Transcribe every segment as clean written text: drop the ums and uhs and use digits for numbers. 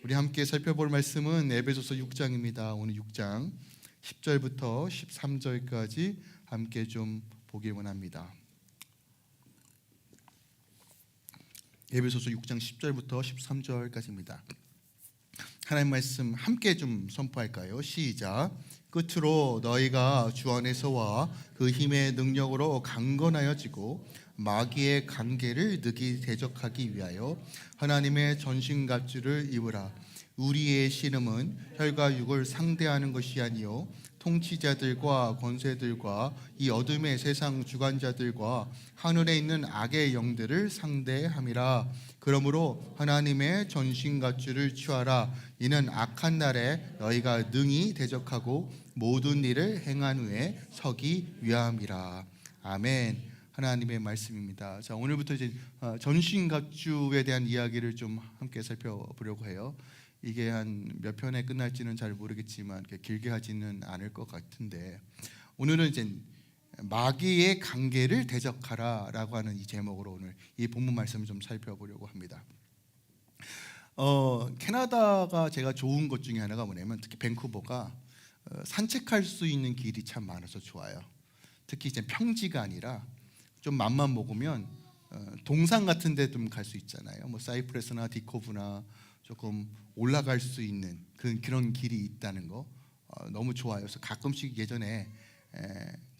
우리 함께 살펴볼 말씀은 에베소서 6장입니다. 오늘 6장 10절부터 13절까지 함께 좀 보길 원합니다. 에베소서 6장 10절부터 13절까지입니다. 하나님 말씀 함께 좀 선포할까요? 시작. 끝으로 너희가 주 안에서와 그 힘의 능력으로 강건하여지고 마귀의 관계를 늑이 대적하기 위하여 하나님의 전신갑주를 입으라. 우리의 씨름은 혈과 육을 상대하는 것이 아니요 통치자들과 권세들과 이 어둠의 세상 주관자들과 하늘에 있는 악의 영들을 상대함이라. 그러므로 하나님의 전신갑주를 취하라. 이는 악한 날에 너희가 능히 대적하고 모든 일을 행한 후에 서기 위함이라. 아멘. 하나님의 말씀입니다. 자, 오늘부터 이제 전신갑주에 대한 이야기를 좀 함께 살펴보려고 해요. 이게 한 몇 편에 끝날지는 잘 모르겠지만 길게 하지는 않을 것 같은데, 오늘은 이제 마귀의 관계를 대적하라라고 하는 이 제목으로 오늘 이 본문 말씀을 좀 살펴보려고 합니다. 캐나다가 제가 좋은 것 중에 하나가 뭐냐면, 특히 밴쿠버가 산책할 수 있는 길이 참 많아서 좋아요. 특히 이제 평지가 아니라 좀 맘만 먹으면 동산 같은 데 좀 갈 수 있잖아요. 뭐 사이프레스나 디코브나 조금 올라갈 수 있는 그런 길이 있다는 거 너무 좋아요. 그래서 가끔씩 예전에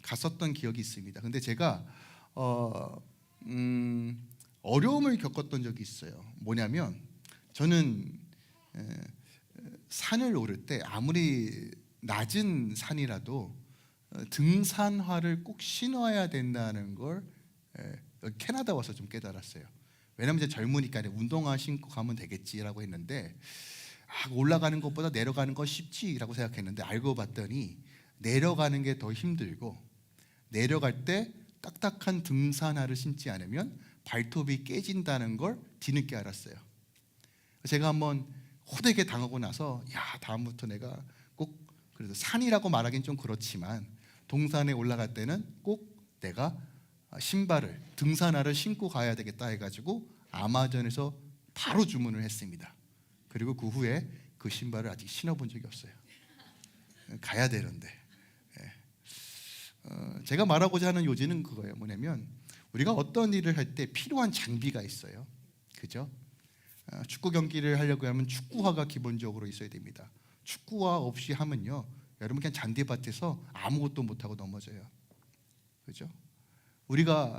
갔었던 기억이 있습니다. 근데 제가 어려움을 겪었던 적이 있어요. 뭐냐면, 저는 산을 오를 때 아무리 낮은 산이라도 등산화를 꼭 신어야 된다는 걸 여기 캐나다 와서 좀 깨달았어요. 왜냐면 이제 젊으니까 운동화 신고 가면 되겠지라고 했는데, 올라가는 것보다 내려가는 건 쉽지라고 생각했는데, 알고 봤더니 내려가는 게 더 힘들고, 내려갈 때 딱딱한 등산화를 신지 않으면 발톱이 깨진다는 걸 뒤늦게 알았어요. 제가 한번 호되게 당하고 나서, 다음부터 내가 꼭, 그래도 산이라고 말하기는 좀 그렇지만 동산에 올라갈 때는 꼭 내가 신발을, 등산화를 신고 가야 되겠다 해가지고 아마존에서 바로 주문을 했습니다. 그리고 그 후에 그 신발을 아직 신어본 적이 없어요. 가야 되는데. 제가 말하고자 하는 요지는 그거예요. 뭐냐면, 우리가 어떤 일을 할 때 필요한 장비가 있어요. 그죠? 축구 경기를 하려고 하면 축구화가 기본적으로 있어야 됩니다. 축구화 없이 하면요, 여러분 그냥 잔디밭에서 아무것도 못하고 넘어져요. 그죠?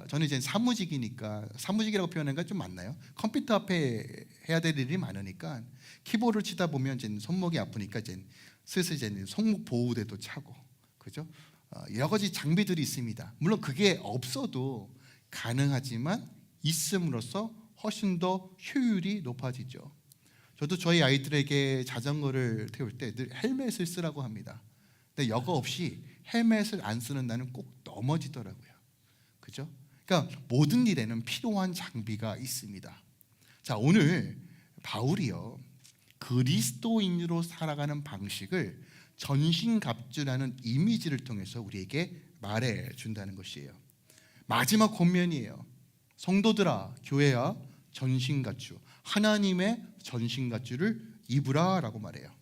저는 이제 사무직이니까, 사무직이라고 표현하는 건 좀 맞나요? 컴퓨터 앞에 해야 될 일이 많으니까 키보드를 치다 보면 이제 손목이 아프니까 이제 슬슬 이제 손목 보호대도 차고, 그죠? 여러 가지 장비들이 있습니다. 물론 그게 없어도 가능하지만 있음으로써 훨씬 더 효율이 높아지죠. 저도 저희 아이들에게 자전거를 태울 때 늘 헬멧을 쓰라고 합니다. 근데 여과 없이 헬멧을 안 쓰는 나는 꼭 넘어지더라고요. 그죠? 그러니까 모든 일에는 필요한 장비가 있습니다. 자, 오늘 바울이요, 그리스도인으로 살아가는 방식을 전신갑주라는 이미지를 통해서 우리에게 말해 준다는 것이에요. 마지막 권면이에요. 성도들아, 교회야, 전신갑주, 하나님의 전신갑주를 입으라 라고 말해요.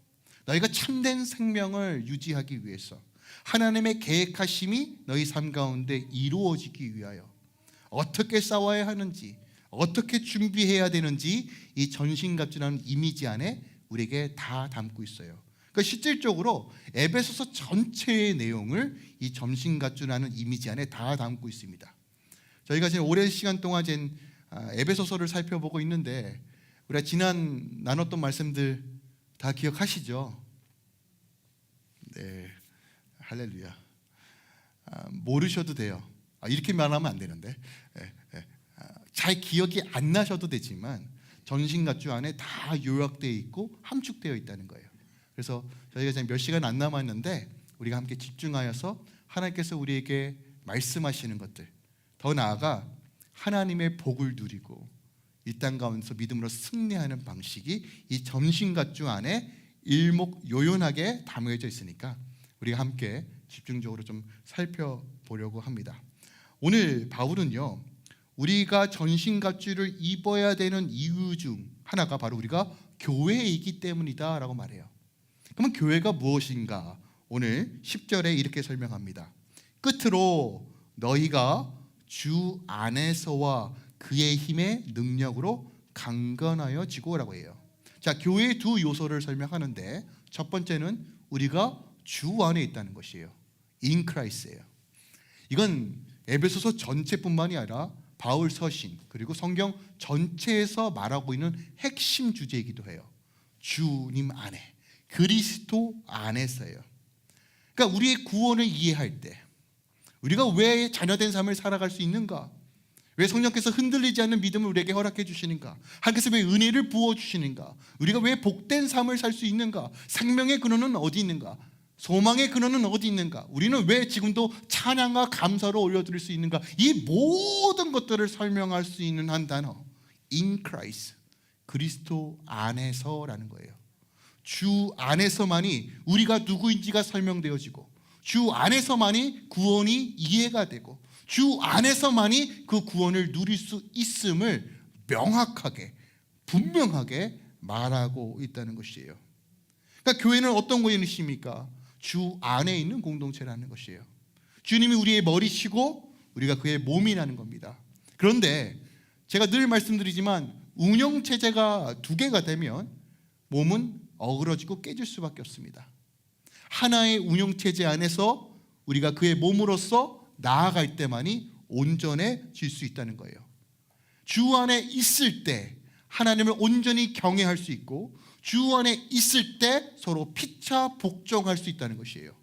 너희가 참된 생명을 유지하기 위해서 하나님의 계획하심이 너희 삶 가운데 이루어지기 위하여 어떻게 싸워야 하는지, 어떻게 준비해야 되는지 이 전신갑주라는 이미지 안에 우리에게 다 담고 있어요. 그러니까 실질적으로 에베소서 전체의 내용을 이 전신갑주라는 이미지 안에 다 담고 있습니다. 저희가 지금 오랜 시간 동안 에베소서를 살펴보고 있는데, 우리가 지난 나눴던 말씀들 다 기억하시죠? 네, 할렐루야. 모르셔도 돼요. 이렇게 말하면 안 되는데, 잘 기억이 안 나셔도 되지만 전신갑주 안에 다 요약되어 있고 함축되어 있다는 거예요. 그래서 저희가 지금 몇 시간 안 남았는데 우리가 함께 집중하여서 하나님께서 우리에게 말씀하시는 것들, 더 나아가 하나님의 복을 누리고 이 땅 가운데서 믿음으로 승리하는 방식이 이 전신갑주 안에 일목요연하게 담겨져 있으니까 우리가 함께 집중적으로 좀 살펴보려고 합니다. 오늘 바울은요, 우리가 전신갑주를 입어야 되는 이유 중 하나가 바로 우리가 교회이기 때문이다라고 말해요. 그러면 교회가 무엇인가? 오늘 10절에 이렇게 설명합니다. 끝으로 너희가 주 안에서와 그의 힘의 능력으로 강건하여지고라고 해요. 자, 교회의 두 요소를 설명하는데 첫 번째는 우리가 주 안에 있다는 것이에요. In Christ예요. 이건 에베소서 전체뿐만이 아니라 바울 서신 그리고 성경 전체에서 말하고 있는 핵심 주제이기도 해요. 주님 안에, 그리스도 안에서예요. 그러니까 우리의 구원을 이해할 때 우리가 왜 자녀된 삶을 살아갈 수 있는가? 왜 성령께서 흔들리지 않는 믿음을 우리에게 허락해 주시는가? 하나님께서 왜 은혜를 부어주시는가? 우리가 왜 복된 삶을 살 수 있는가? 생명의 근원은 어디 있는가? 소망의 근원은 어디 있는가? 우리는 왜 지금도 찬양과 감사로 올려드릴 수 있는가? 이 모든 것들을 설명할 수 있는 한 단어, In Christ, 그리스도 안에서라는 거예요. 주 안에서만이 우리가 누구인지가 설명되어지고, 주 안에서만이 구원이 이해가 되고, 주 안에서만이 그 구원을 누릴 수 있음을 명확하게 분명하게 말하고 있다는 것이에요. 그러니까 교회는 어떤 것입니까? 주 안에 있는 공동체라는 것이에요. 주님이 우리의 머리시고 우리가 그의 몸이라는 겁니다. 그런데 제가 늘 말씀드리지만 운영체제가 두 개가 되면 몸은 어그러지고 깨질 수밖에 없습니다. 하나의 운영체제 안에서 우리가 그의 몸으로서 나아갈 때만이 온전해질 수 있다는 거예요. 주 안에 있을 때 하나님을 온전히 경외할 수 있고, 주 안에 있을 때 서로 피차 복종할 수 있다는 것이에요.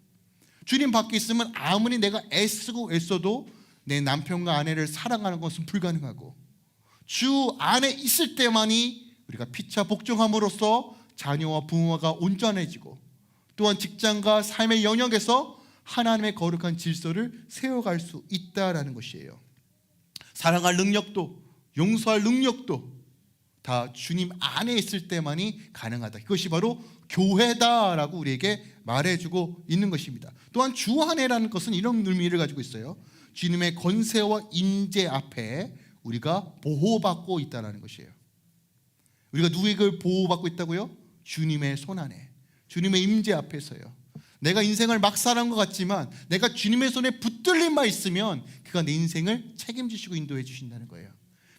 주님 밖에 있으면 아무리 내가 애쓰고 애써도 내 남편과 아내를 사랑하는 것은 불가능하고, 주 안에 있을 때만이 우리가 피차 복종함으로써 자녀와 부모가 온전해지고, 또한 직장과 삶의 영역에서 하나님의 거룩한 질서를 세워갈 수 있다라는 것이에요. 사랑할 능력도 용서할 능력도 다 주님 안에 있을 때만이 가능하다. 그것이 바로 교회다라고 우리에게 말해주고 있는 것입니다. 또한 주 안에라는 것은 이런 의미를 가지고 있어요. 주님의 권세와 임재 앞에 우리가 보호받고 있다는 것이에요. 우리가 누구에게 보호받고 있다고요? 주님의 손 안에, 주님의 임재 앞에서요. 내가 인생을 막 살아온 것 같지만 내가 주님의 손에 붙들림만 있으면 그가 내 인생을 책임지시고 인도해 주신다는 거예요.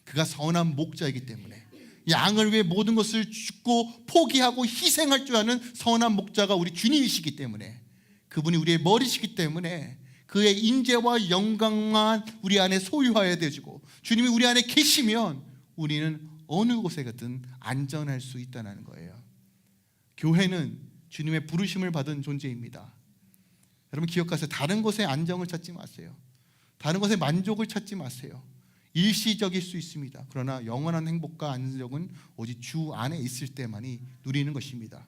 그가 선한 목자이기 때문에, 양을 위해 모든 것을 죽고 포기하고 희생할 줄 아는 선한 목자가 우리 주님이시기 때문에, 그분이 우리의 머리시기 때문에 그의 인재와 영광만 우리 안에 소유하여야 되고, 주님이 우리 안에 계시면 우리는 어느 곳에 가든 안전할 수 있다는 거예요. 교회는 주님의 부르심을 받은 존재입니다. 여러분 기억하세요. 다른 곳에 안정을 찾지 마세요. 다른 곳에 만족을 찾지 마세요. 일시적일 수 있습니다. 그러나 영원한 행복과 안정은 오직 주 안에 있을 때만이 누리는 것입니다.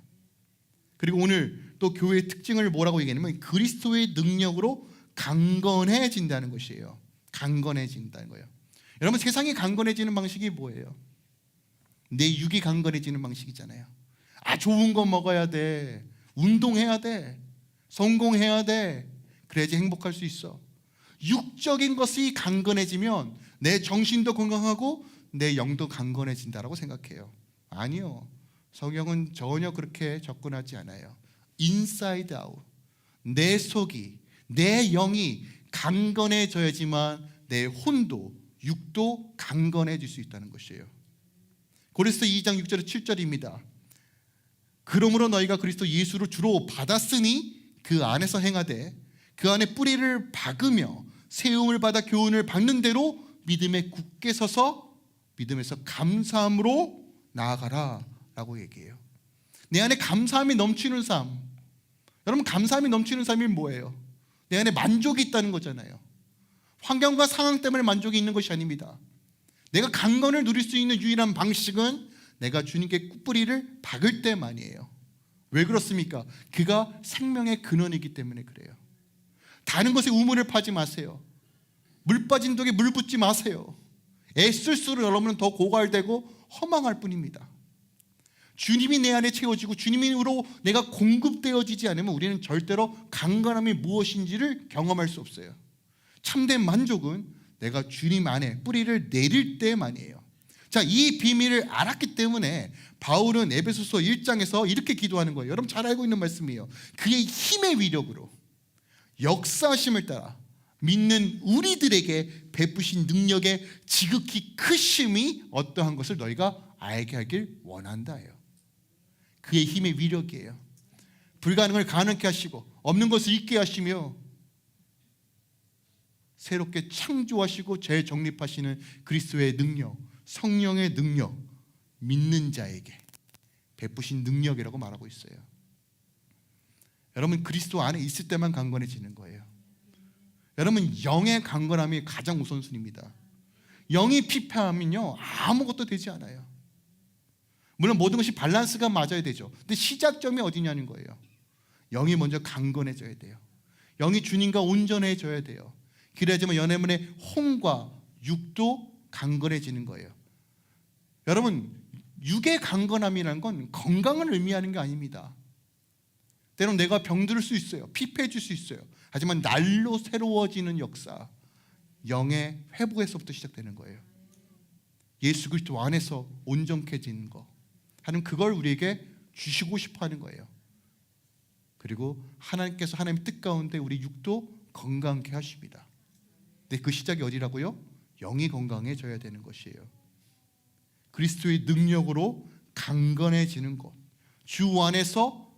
그리고 오늘 또 교회의 특징을 뭐라고 얘기하냐면 그리스도의 능력으로 강건해진다는 것이에요. 강건해진다는 거예요. 여러분 세상이 강건해지는 방식이 뭐예요? 내 육이 강건해지는 방식이잖아요. 좋은 거 먹어야 돼, 운동해야 돼, 성공해야 돼, 그래야지 행복할 수 있어. 육적인 것이 강건해지면 내 정신도 건강하고 내 영도 강건해진다라고 생각해요. 아니요, 성경은 전혀 그렇게 접근하지 않아요. 인사이드 아웃, 내 속이, 내 영이 강건해져야지만 내 혼도, 육도 강건해질 수 있다는 것이에요. 고린도서 2장 6절에 7절입니다. 그러므로 너희가 그리스도 예수를 주로 받았으니 그 안에서 행하되 그 안에 뿌리를 박으며 세움을 받아 교훈을 받는 대로 믿음에 굳게 서서 믿음에서 감사함으로 나아가라 라고 얘기해요. 내 안에 감사함이 넘치는 삶, 여러분 감사함이 넘치는 삶이 뭐예요? 내 안에 만족이 있다는 거잖아요. 환경과 상황 때문에 만족이 있는 것이 아닙니다. 내가 강건을 누릴 수 있는 유일한 방식은 내가 주님께 꾹뿌리를 박을 때만이에요. 왜 그렇습니까? 그가 생명의 근원이기 때문에 그래요. 다른 것에 우물을 파지 마세요. 물 빠진 독에 물 붓지 마세요. 애쓸수록 여러분은 더 고갈되고 허망할 뿐입니다. 주님이 내 안에 채워지고 주님으로 내가 공급되어지지 않으면 우리는 절대로 강건함이 무엇인지를 경험할 수 없어요. 참된 만족은 내가 주님 안에 뿌리를 내릴 때만이에요. 자, 이 비밀을 알았기 때문에 바울은 에베소서 1장에서 이렇게 기도하는 거예요. 여러분 잘 알고 있는 말씀이에요. 그의 힘의 위력으로 역사하심을 따라 믿는 우리들에게 베푸신 능력의 지극히 크심이 어떠한 것을 너희가 알게 하길 원한다예요. 그의 힘의 위력이에요. 불가능을 가능케 하시고 없는 것을 있게 하시며 새롭게 창조하시고 재정립하시는 그리스도의 능력, 성령의 능력, 믿는 자에게 베푸신 능력이라고 말하고 있어요. 여러분 그리스도 안에 있을 때만 강건해지는 거예요. 여러분 영의 강건함이 가장 우선순위입니다. 영이 피폐하면요 아무것도 되지 않아요. 물론 모든 것이 밸런스가 맞아야 되죠. 근데 시작점이 어디냐는 거예요. 영이 먼저 강건해져야 돼요. 영이 주님과 온전해져야 돼요. 그래야지만 연애문의 혼과 육도 강건해지는 거예요. 여러분 육의 강건함이라는 건 건강을 의미하는 게 아닙니다. 때론 내가 병들을 수 있어요. 피폐해질 수 있어요. 하지만 날로 새로워지는 역사, 영의 회복에서부터 시작되는 거예요. 예수 그리스도 안에서 온전해지는 거, 하는 그걸 우리에게 주시고 싶어 하는 거예요. 그리고 하나님께서 하나님의 뜻 가운데 우리 육도 건강케 하십니다. 근데 그 시작이 어디라고요? 영이 건강해져야 되는 것이에요. 그리스도의 능력으로 강건해지는 것, 주 안에서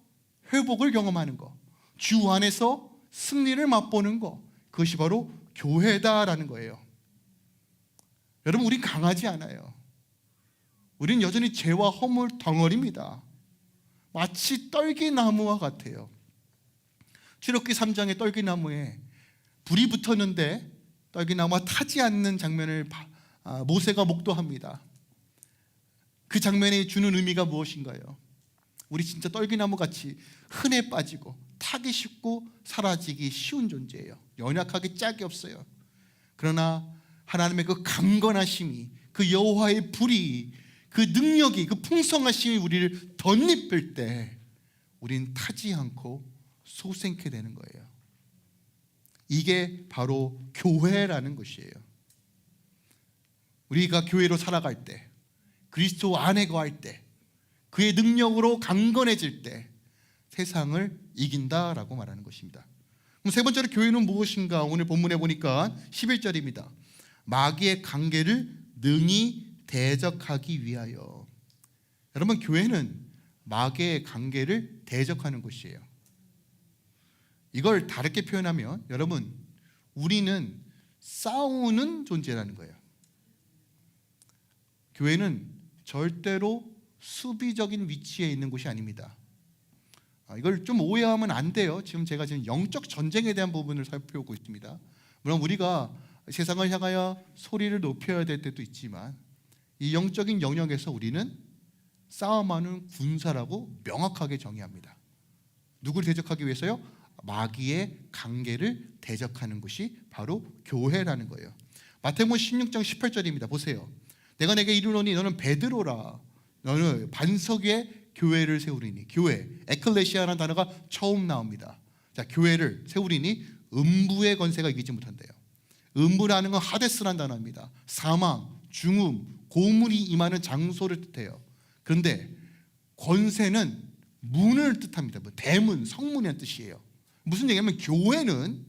회복을 경험하는 것, 주 안에서 승리를 맛보는 것, 그것이 바로 교회다라는 거예요. 여러분 우린 강하지 않아요. 우린 여전히 죄와 허물 덩어리입니다. 마치 떨기나무와 같아요. 출애굽기 3장의 떨기나무에 불이 붙었는데 떨기나무가 타지 않는 장면을 모세가 목도합니다. 그 장면이 주는 의미가 무엇인가요? 우리 진짜 떨기나무같이 흔해 빠지고 타기 쉽고 사라지기 쉬운 존재예요. 연약하기 짝이 없어요. 그러나 하나님의 그 강건하심이, 그 여호와의 불이, 그 능력이, 그 풍성하심이 우리를 덧입힐 때 우린 타지 않고 솟생케 되는 거예요. 이게 바로 교회라는 것이에요. 우리가 교회로 살아갈 때, 그리스도 안에 거할 때, 그의 능력으로 강건해질 때 세상을 이긴다라고 말하는 것입니다. 그럼 세 번째로 교회는 무엇인가? 오늘 본문에 보니까 11절입니다. 마귀의 관계를 능히 대적하기 위하여. 여러분 교회는 마귀의 관계를 대적하는 것이에요. 이걸 다르게 표현하면 여러분 우리는 싸우는 존재라는 거예요. 교회는 절대로 수비적인 위치에 있는 곳이 아닙니다. 이걸 좀 오해하면 안 돼요. 제가 영적 전쟁에 대한 부분을 살펴보고 있습니다. 물론 우리가 세상을 향하여 소리를 높여야 될 때도 있지만 이 영적인 영역에서 우리는 싸움하는 군사라고 명확하게 정의합니다. 누구를 대적하기 위해서요? 마귀의 관계를 대적하는 것이 바로 교회라는 거예요. 마태복음 16장 18절입니다. 보세요. 내가 내게 이르노니 너는 베드로라. 너는 반석 위에 교회를 세우리니. 교회, 에클레시아라는 단어가 처음 나옵니다. 자, 교회를 세우리니 음부의 권세가 이기지 못한대요. 음부라는 건 하데스라는 단어입니다. 사망, 죽음, 고문이 임하는 장소를 뜻해요. 그런데 권세는 문을 뜻합니다. 대문, 성문이라는 뜻이에요. 무슨 얘기냐면 교회는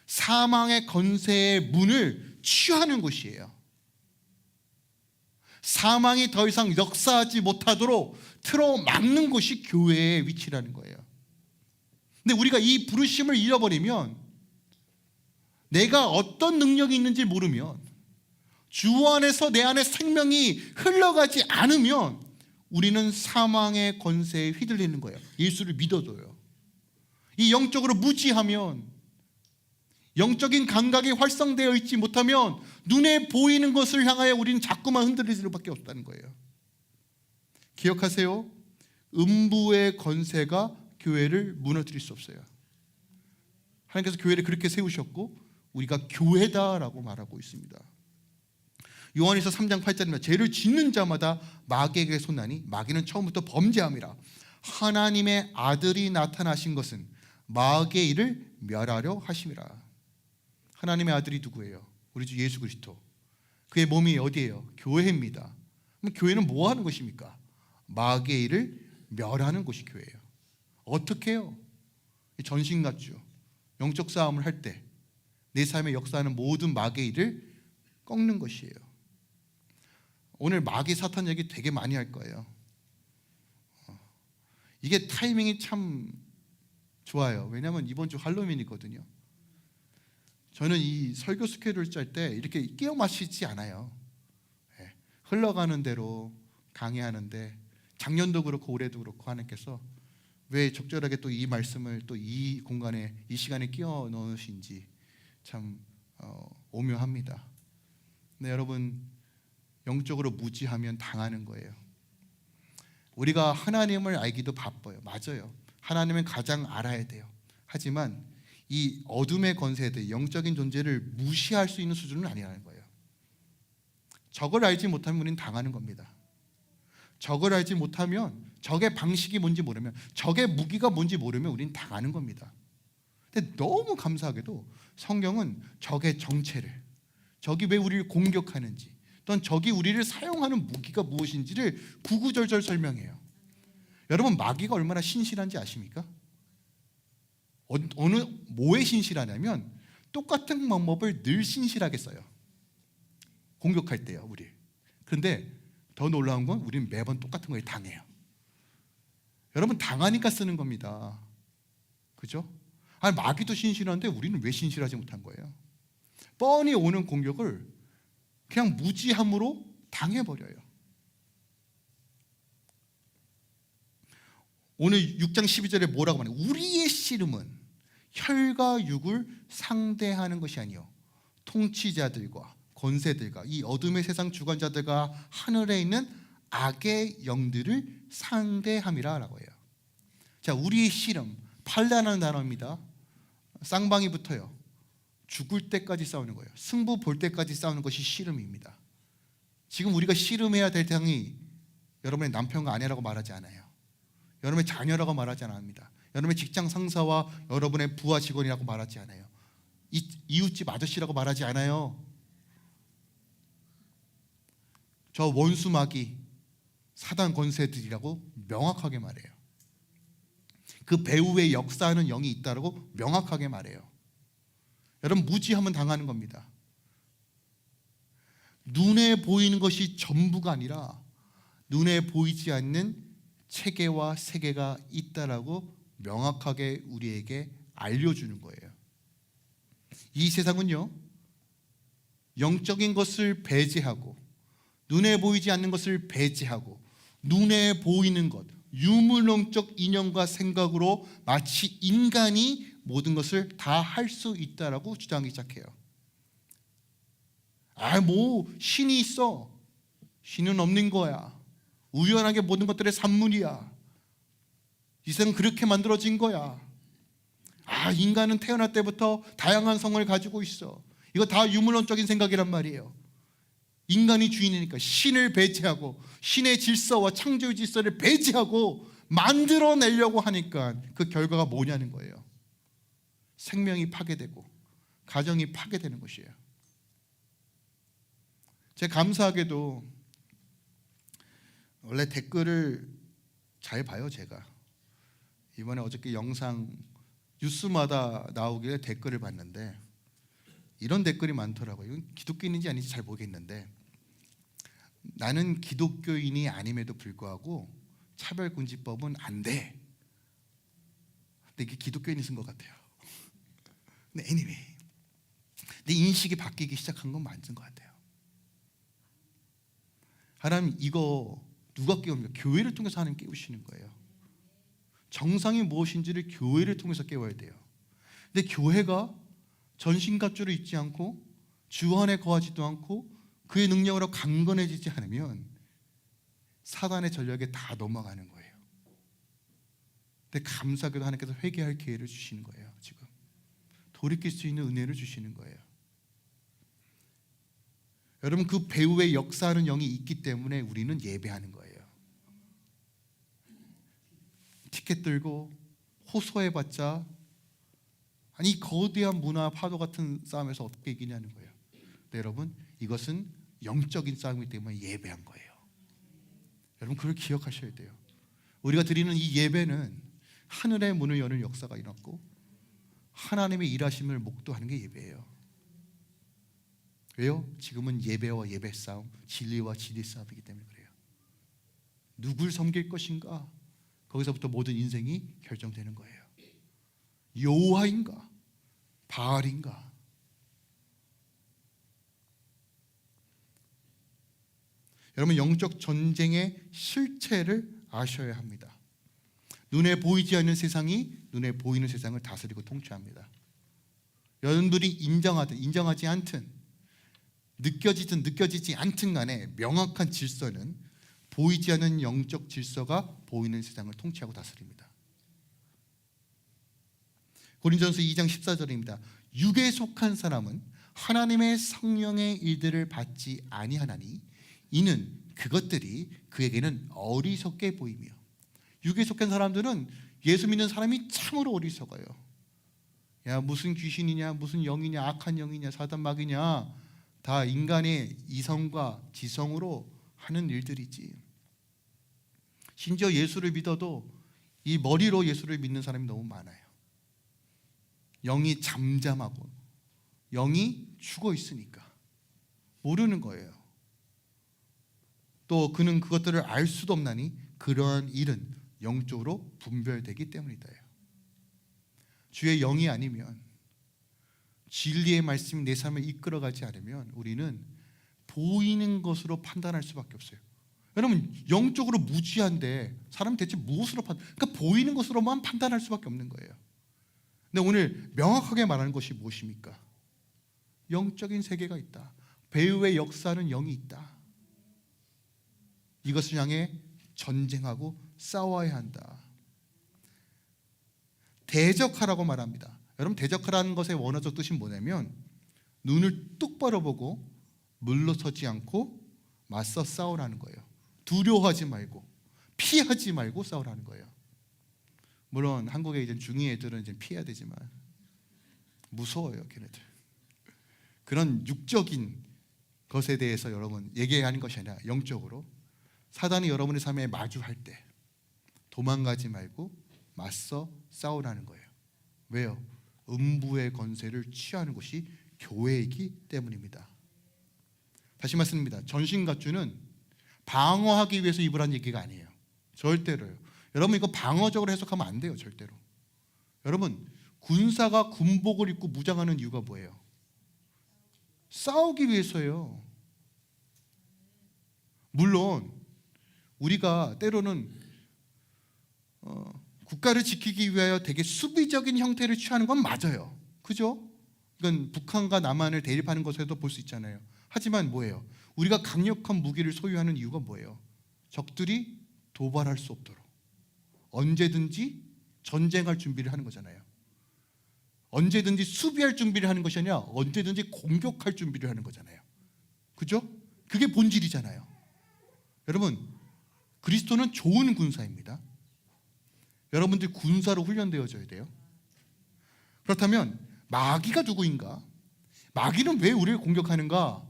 사망의 권세의 문을 취하는 곳이에요. 사망이 더 이상 역사하지 못하도록 틀어막는 곳이 교회의 위치라는 거예요. 근데 우리가 이 부르심을 잃어버리면, 내가 어떤 능력이 있는지 모르면, 주 안에서 내 안에 생명이 흘러가지 않으면 우리는 사망의 권세에 휘둘리는 거예요. 예수를 믿어도요. 이 영적으로 무지하면, 영적인 감각이 활성되어 있지 못하면 눈에 보이는 것을 향하여 우리는 자꾸만 흔들릴 수밖에 없다는 거예요. 기억하세요. 음부의 권세가 교회를 무너뜨릴 수 없어요. 하나님께서 교회를 그렇게 세우셨고 우리가 교회다라고 말하고 있습니다. 요한일서 3장 8절입니다. 죄를 짓는 자마다 마귀에게 손나니 마귀는 처음부터 범죄함이라. 하나님의 아들이 나타나신 것은 마귀의 일을 멸하려 하심이라. 하나님의 아들이 누구예요? 우리 주 예수 그리스도. 그의 몸이 어디예요? 교회입니다. 그럼 교회는 뭐 하는 것입니까? 마귀의 일을 멸하는 곳이 교회예요. 어떻게 해요? 전신갑주, 영적 싸움을 할 때 내 삶에 역사하는 모든 마귀의 일을 꺾는 것이에요. 오늘 마귀 사탄 얘기 되게 많이 할 거예요. 이게 타이밍이 참 좋아요. 왜냐하면 이번 주 할로윈이거든요. 저는 이 설교 스케줄을 짤 때 이렇게 끼워 맞추지 않아요. 흘러가는 대로 강의하는데 작년도 그렇고 올해도 그렇고 하나님께서 왜 적절하게 또 이 말씀을 또 이 공간에 이 시간에 끼워 넣으신지 참 오묘합니다. 근데 여러분, 영적으로 무지하면 당하는 거예요. 우리가 하나님을 알기도 바빠요. 맞아요. 하나님은 가장 알아야 돼요. 하지만 이 어둠의 권세들, 영적인 존재를 무시할 수 있는 수준은 아니라는 거예요. 적을 알지 못하면 우리는 당하는 겁니다. 적을 알지 못하면, 적의 방식이 뭔지 모르면, 적의 무기가 뭔지 모르면 우리는 당하는 겁니다. 근데 너무 감사하게도 성경은 적의 정체를, 적이 왜 우리를 공격하는지, 또는 적이 우리를 사용하는 무기가 무엇인지를 구구절절 설명해요. 여러분, 마귀가 얼마나 신실한지 아십니까? 어느 뭐에 신실하냐면 똑같은 방법을 늘 신실하게 써요. 공격할 때요, 우리. 그런데 더 놀라운 건 우리는 매번 똑같은 거에 당해요. 여러분, 당하니까 쓰는 겁니다. 그죠? 아니, 마귀도 신실한데 우리는 왜 신실하지 못한 거예요? 뻔히 오는 공격을 그냥 무지함으로 당해버려요. 오늘 6장 12절에 뭐라고 말해요? 우리의 씨름은 혈과 육을 상대하는 것이 아니요 통치자들과 권세들과 이 어둠의 세상 주관자들과 하늘에 있는 악의 영들을 상대함이라 라고 해요. 자, 우리의 씨름, 팔라는 단어입니다. 쌍방이 붙어요. 죽을 때까지 싸우는 거예요. 승부 볼 때까지 싸우는 것이 씨름입니다. 지금 우리가 씨름해야 될 대상이 여러분의 남편과 아내라고 말하지 않아요. 여러분의 자녀라고 말하지 않습니다. 여러분의 직장 상사와 여러분의 부하 직원이라고 말하지 않아요. 이웃집 아저씨라고 말하지 않아요. 저 원수 마귀 사단 권세들이라고 명확하게 말해요. 그 배후에 역사하는 영이 있다라고 명확하게 말해요. 여러분, 무지하면 당하는 겁니다. 눈에 보이는 것이 전부가 아니라 눈에 보이지 않는 체계와 세계가 있다라고 명확하게 우리에게 알려주는 거예요. 이 세상은요, 영적인 것을 배제하고 눈에 보이지 않는 것을 배제하고 눈에 보이는 것, 유물론적 인연과 생각으로 마치 인간이 모든 것을 다 할 수 있다라고 주장하기 시작해요. 뭐 신이 있어. 신은 없는 거야. 우연하게 모든 것들의 산물이야. 이 세상은 그렇게 만들어진 거야. 인간은 태어날 때부터 다양한 성을 가지고 있어. 이거 다 유물론적인 생각이란 말이에요. 인간이 주인이니까 신을 배제하고 신의 질서와 창조의 질서를 배제하고 만들어내려고 하니까 그 결과가 뭐냐는 거예요. 생명이 파괴되고 가정이 파괴되는 것이에요. 제가 감사하게도 원래 댓글을 잘 봐요. 제가 이번에 어저께 영상 뉴스마다 나오길래 댓글을 봤는데 이런 댓글이 많더라고요. 이건 기독교인인지 아닌지 잘 모르겠는데, 나는 기독교인이 아님에도 불구하고 차별금지법은 안 돼. 근데 이게 기독교인이 쓴 것 같아요. 근데 anyway, 내 인식이 바뀌기 시작한 건 맞는 것 같아요. 하나님, 이거 누가 깨웁니까? 교회를 통해서 하나님 깨우시는 거예요. 정상이 무엇인지를 교회를 통해서 깨워야 돼요. 근데 교회가 전신갑주를 입지 않고 주 안에 거하지도 않고 그의 능력으로 강건해지지 않으면 사단의 전략에 다 넘어가는 거예요. 근데 감사하게도 하나님께서 회개할 기회를 주시는 거예요. 지금 돌이킬 수 있는 은혜를 주시는 거예요. 여러분, 그 배후에 역사하는 영이 있기 때문에 우리는 예배하는 거예요. 티켓 들고 호소해봤자 아니 거대한 문화 파도 같은 싸움에서 어떻게 이기냐는 거예요. 네, 여러분, 이것은 영적인 싸움이기 때문에 예배한 거예요. 여러분 그걸 기억하셔야 돼요. 우리가 드리는 이 예배는 하늘의 문을 여는 역사가 일어났고 하나님의 일하심을 목도하는 게 예배예요. 왜요? 지금은 예배와 예배 싸움, 진리와 진리 싸움이기 때문에 그래요. 누굴 섬길 것인가? 거기서부터 모든 인생이 결정되는 거예요. 여호와인가? 바알인가? 여러분 영적 전쟁의 실체를 아셔야 합니다. 눈에 보이지 않는 세상이 눈에 보이는 세상을 다스리고 통치합니다. 여러분들이 인정하든 인정하지 않든 느껴지든 느껴지지 않든 간에 명확한 질서는 보이지 않는 영적 질서가 보이는 세상을 통치하고 다스립니다. 고린도전서 2장 14절입니다. 육에 속한 사람은 하나님의 성령의 일들을 받지 아니하나니 이는 그것들이 그에게는 어리석게 보이며. 육에 속한 사람들은 예수 믿는 사람이 참으로 어리석어요. 야 무슨 귀신이냐 무슨 영이냐 악한 영이냐 사단 마귀냐 다 인간의 이성과 지성으로 하는 일들이지. 심지어 예수를 믿어도 이 머리로 예수를 믿는 사람이 너무 많아요. 영이 잠잠하고 영이 죽어 있으니까 모르는 거예요. 또 그는 그것들을 알 수도 없나니 그러한 일은 영적으로 분별되기 때문이다. 주의 영이 아니면 진리의 말씀이 내 삶을 이끌어가지 않으면 우리는 보이는 것으로 판단할 수밖에 없어요. 여러분 영적으로 무지한데 사람 대체 무엇으로 그러니까 보이는 것으로만 판단할 수밖에 없는 거예요. 근데 오늘 명확하게 말하는 것이 무엇입니까? 영적인 세계가 있다. 배후의 역사는 영이 있다. 이것을 향해 전쟁하고 싸워야 한다. 대적하라고 말합니다. 여러분 대적하라는 것의 원어적 뜻이 뭐냐면 눈을 똑바로 보고 물러서지 않고 맞서 싸우라는 거예요. 두려워하지 말고 피하지 말고 싸우라는 거예요. 물론 한국의 이제 중2 애들은 이제 피해야 되지만 무서워요, 걔네들. 그런 육적인 것에 대해서 여러분 얘기하는 것이 아니라 영적으로 사단이 여러분의 삶에 마주할 때 도망가지 말고 맞서 싸우라는 거예요. 왜요? 음부의 권세를 취하는 곳이 교회이기 때문입니다. 다시 말씀드립니다. 전신갑주는 방어하기 위해서 입으라는 얘기가 아니에요. 절대로요. 여러분 이거 방어적으로 해석하면 안 돼요. 절대로. 여러분 군사가 군복을 입고 무장하는 이유가 뭐예요? 싸우기 위해서요. 물론 우리가 때로는 국가를 지키기 위하여 되게 수비적인 형태를 취하는 건 맞아요. 그죠? 이건 북한과 남한을 대립하는 것에도 볼 수 있잖아요. 하지만 뭐예요? 우리가 강력한 무기를 소유하는 이유가 뭐예요? 적들이 도발할 수 없도록 언제든지 전쟁할 준비를 하는 거잖아요. 언제든지 수비할 준비를 하는 것이 아니라 언제든지 공격할 준비를 하는 거잖아요. 그죠? 그게 본질이잖아요. 여러분 그리스도는 좋은 군사입니다. 여러분들이 군사로 훈련되어져야 돼요. 그렇다면 마귀가 누구인가? 마귀는 왜 우리를 공격하는가?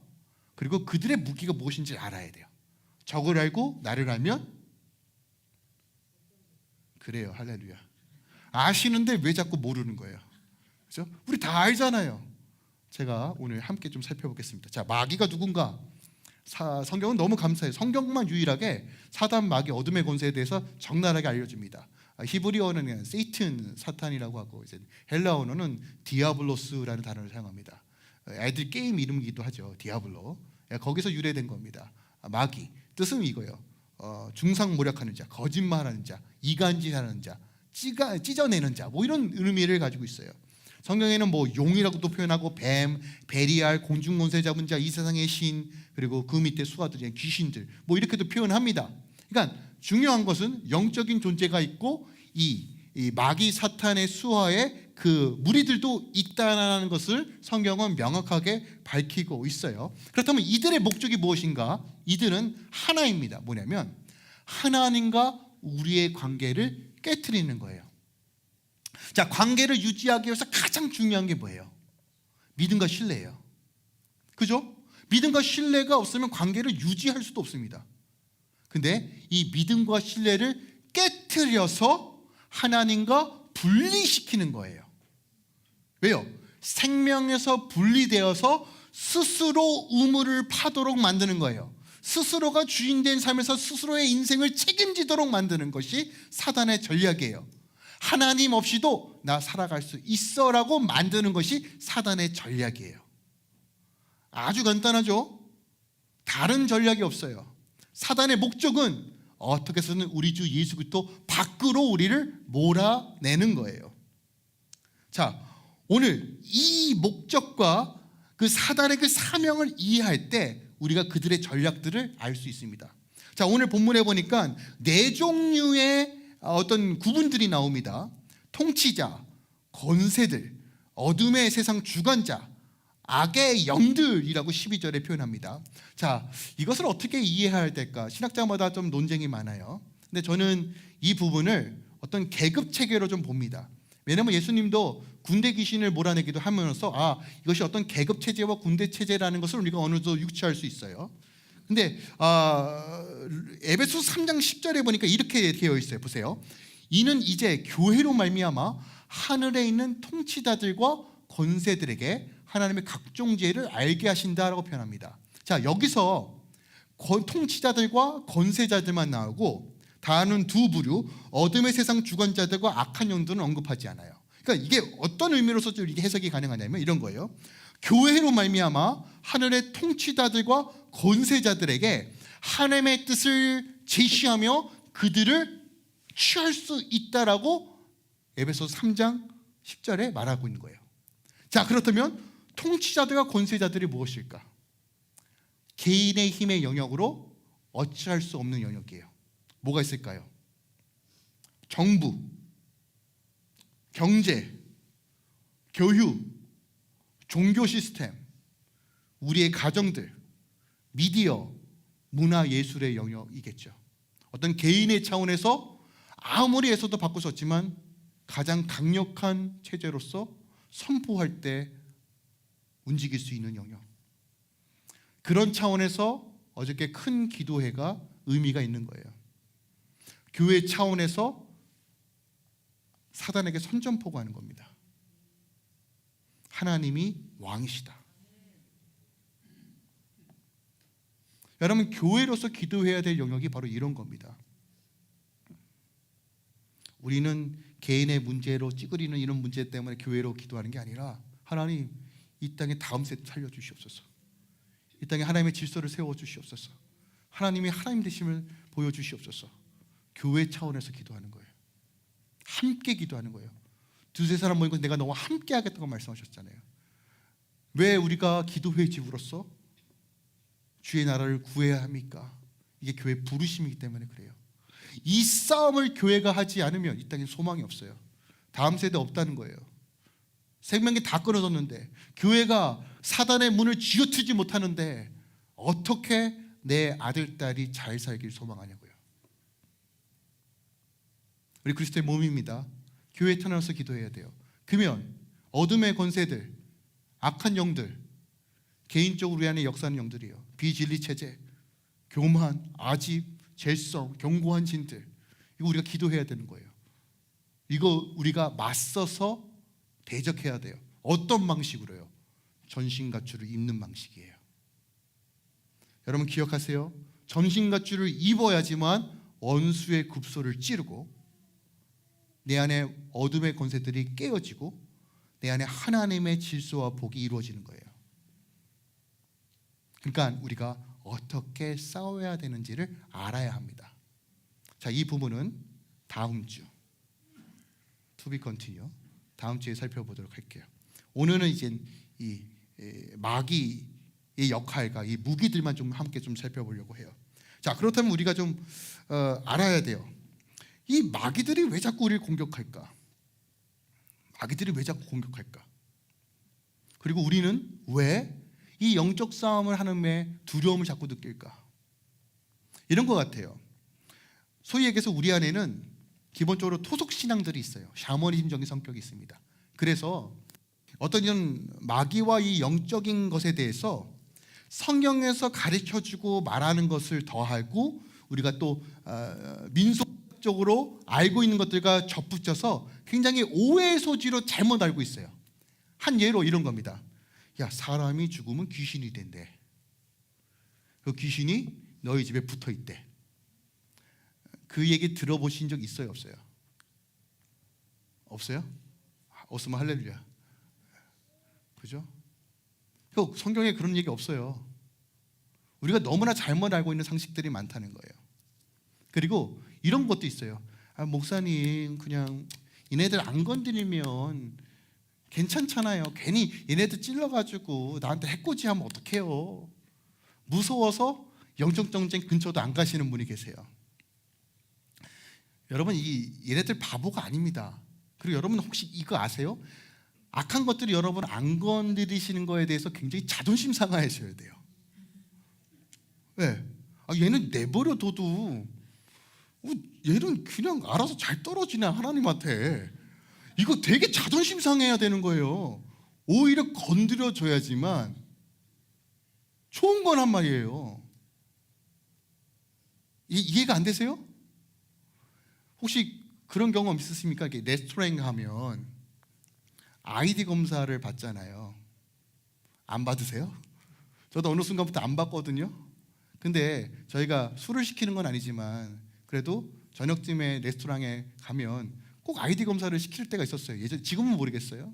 그리고 그들의 무기가 무엇인지 알아야 돼요. 적을 알고 나를 알면 그래요. 할렐루야. 아시는데 왜 자꾸 모르는 거예요? 그렇죠? 우리 다 알잖아요. 제가 오늘 함께 좀 살펴보겠습니다. 자, 마귀가 누군가? 성경은 너무 감사해요. 성경만 유일하게 사단, 마귀, 어둠의 권세에 대해서 적나라하게 알려줍니다. 히브리어는 세이튼, 사탄이라고 하고 이제 헬라 언어는 디아블로스라는 단어를 사용합니다. 애들 게임 이름이기도 하죠. 디아블로. 거기서 유래된 겁니다. 마귀 뜻은 이거예요. 중상모략하는 자, 거짓말하는 자, 이간질하는 자, 찢어내는 자, 뭐 이런 의미를 가지고 있어요. 성경에는 뭐 용이라고도 표현하고 뱀, 베리알, 공중권세 잡은 자, 이 세상의 신, 그리고 그 밑에 수하들, 귀신들, 뭐 이렇게도 표현합니다. 그러니까 중요한 것은 영적인 존재가 있고 이 마귀 사탄의 수하에 그 무리들도 있다는 것을 성경은 명확하게 밝히고 있어요. 그렇다면 이들의 목적이 무엇인가? 이들은 하나입니다. 뭐냐면 하나님과 우리의 관계를 깨트리는 거예요. 자, 관계를 유지하기 위해서 가장 중요한 게 뭐예요? 믿음과 신뢰예요. 그죠? 믿음과 신뢰가 없으면 관계를 유지할 수도 없습니다. 근데 이 믿음과 신뢰를 깨트려서 하나님과 분리시키는 거예요. 왜요? 생명에서 분리되어서 스스로 우물을 파도록 만드는 거예요. 스스로가 주인된 삶에서 스스로의 인생을 책임지도록 만드는 것이 사단의 전략이에요. 하나님 없이도 나 살아갈 수 있어라고 만드는 것이 사단의 전략이에요. 아주 간단하죠? 다른 전략이 없어요. 사단의 목적은 어떻게 해서든 우리 주 예수 그리스도 밖으로 우리를 몰아내는 거예요. 자, 오늘 이 목적과 그 사단의 그 사명을 이해할 때 우리가 그들의 전략들을 알 수 있습니다. 자, 오늘 본문에 보니까 네 종류의 어떤 구분들이 나옵니다. 통치자, 권세들, 어둠의 세상 주관자, 악의 영들이라고 12절에 표현합니다. 자, 이것을 어떻게 이해해야 될까? 신학자마다 좀 논쟁이 많아요. 근데 저는 이 부분을 어떤 계급 체계로 좀 봅니다. 왜냐하면 예수님도 군대 귀신을 몰아내기도 하면서 이것이 어떤 계급 체제와 군대 체제라는 것을 우리가 어느 정도 유추할 수 있어요. 근데 에베소서 3장 10절에 보니까 이렇게 되어 있어요. 보세요. 이는 이제 교회로 말미암아 하늘에 있는 통치자들과 권세들에게 하나님의 각종 지혜를 알게 하신다라고 표현합니다. 자, 여기서 통치자들과 권세자들만 나오고 다른 두 부류, 어둠의 세상 주관자들과 악한 영들은 언급하지 않아요. 그러니까 이게 어떤 의미로서 이게 해석이 가능하냐면 이런 거예요. 교회로 말미암아 하늘의 통치자들과 권세자들에게 하나님의 뜻을 제시하며 그들을 취할 수 있다라고 에베소서 3장 10절에 말하고 있는 거예요. 자, 그렇다면 통치자들과 권세자들이 무엇일까? 개인의 힘의 영역으로 어찌할 수 없는 영역이에요. 뭐가 있을까요? 정부, 경제, 교육, 종교 시스템, 우리의 가정들, 미디어, 문화 예술의 영역이겠죠. 어떤 개인의 차원에서 아무리 애써도 바꿀 수 없지만 가장 강력한 체제로서 선포할 때 움직일 수 있는 영역. 그런 차원에서 어저께 큰 기도회가 의미가 있는 거예요. 교회 차원에서 사단에게 선전포고하는 겁니다. 하나님이 왕이시다. 여러분, 교회로서 기도해야 될 영역이 바로 이런 겁니다. 우리는 개인의 문제로 찌그리는 이런 문제 때문에 교회로 기도하는 게 아니라 하나님, 이 땅에 다음 세대 살려주시옵소서. 이 땅에 하나님의 질서를 세워주시옵소서. 하나님이 하나님 되심을 보여주시옵소서. 교회 차원에서 기도하는 거예요. 함께 기도하는 거예요. 두세 사람 모이고 내가 너와 함께 하겠다고 말씀하셨잖아요. 왜 우리가 기도회의 집으로서 주의 나라를 구해야 합니까? 이게 교회 부르심이기 때문에 그래요. 이 싸움을 교회가 하지 않으면 이 땅에 소망이 없어요. 다음 세대 없다는 거예요. 생명이 다 끊어졌는데 교회가 사단의 문을 쥐어트지 못하는데 어떻게 내 아들, 딸이 잘 살길 소망하냐고요. 우리 그리스도의 몸입니다. 교회에 태어나서 기도해야 돼요. 그러면 어둠의 권세들, 악한 영들, 개인적으로 우리 안에 역사하는 영들이요, 비진리 체제, 교만, 아집, 죄성, 견고한 진들, 이거 우리가 기도해야 되는 거예요. 이거 우리가 맞서서 대적해야 돼요. 어떤 방식으로요? 전신갑주를 입는 방식이에요. 여러분 기억하세요. 전신갑주를 입어야지만 원수의 굽소를 찌르고 내 안에 어둠의 권세들이 깨어지고 내 안에 하나님의 질서와 복이 이루어지는 거예요. 그러니까 우리가 어떻게 싸워야 되는지를 알아야 합니다. 자, 이 부분은 다음 주 To be continue 다음 주에 살펴보도록 할게요. 오늘은 이제 이 마귀의 역할과 이 무기들만 좀 함께 좀 살펴보려고 해요. 자, 그렇다면 우리가 좀 알아야 돼요. 이 마귀들이 왜 자꾸 우리를 공격할까? 마귀들이 왜 자꾸 공격할까? 그리고 우리는 왜 이 영적 싸움을 하는데 두려움을 자꾸 느낄까? 이런 것 같아요. 소위 얘기해서 우리 안에는 기본적으로 토속 신앙들이 있어요. 샤머니즘적인 성격이 있습니다. 그래서 어떤 이런 마귀와 이 영적인 것에 대해서 성경에서 가르쳐주고 말하는 것을 더하고 우리가 또 민속적으로 알고 있는 것들과 접붙여서 굉장히 오해의 소지로 잘못 알고 있어요. 한 예로 이런 겁니다. 야, 사람이 죽으면 귀신이 된대. 그 귀신이 너희 집에 붙어 있대. 그 얘기 들어보신 적 있어요, 없어요? 없어요? 없으면 할렐루야. 그죠? 성경에 그런 얘기 없어요. 우리가 너무나 잘못 알고 있는 상식들이 많다는 거예요. 그리고 이런 것도 있어요. 목사님, 그냥 얘네들 안 건드리면 괜찮잖아요. 괜히 얘네들 찔러가지고 나한테 해코지하면 어떡해요. 무서워서 영적 전쟁 근처도 안 가시는 분이 계세요. 여러분, 얘네들 바보가 아닙니다. 그리고 여러분 혹시 이거 아세요? 악한 것들이 여러분 안 건드리시는 거에 대해서 굉장히 자존심 상하셔야 돼요. 왜? 얘는 내버려둬도 얘는 그냥 알아서 잘 떨어지네, 하나님한테. 이거 되게 자존심 상해야 되는 거예요. 오히려 건드려줘야지만 좋은 거란 말이에요. 이해가 안 되세요? 혹시 그런 경험 있으십니까? 레스토랑 가면 아이디 검사를 받잖아요. 안 받으세요? 저도 어느 순간부터 안 받거든요. 근데 저희가 술을 시키는 건 아니지만 그래도 저녁쯤에 레스토랑에 가면 꼭 아이디 검사를 시킬 때가 있었어요. 지금은 모르겠어요.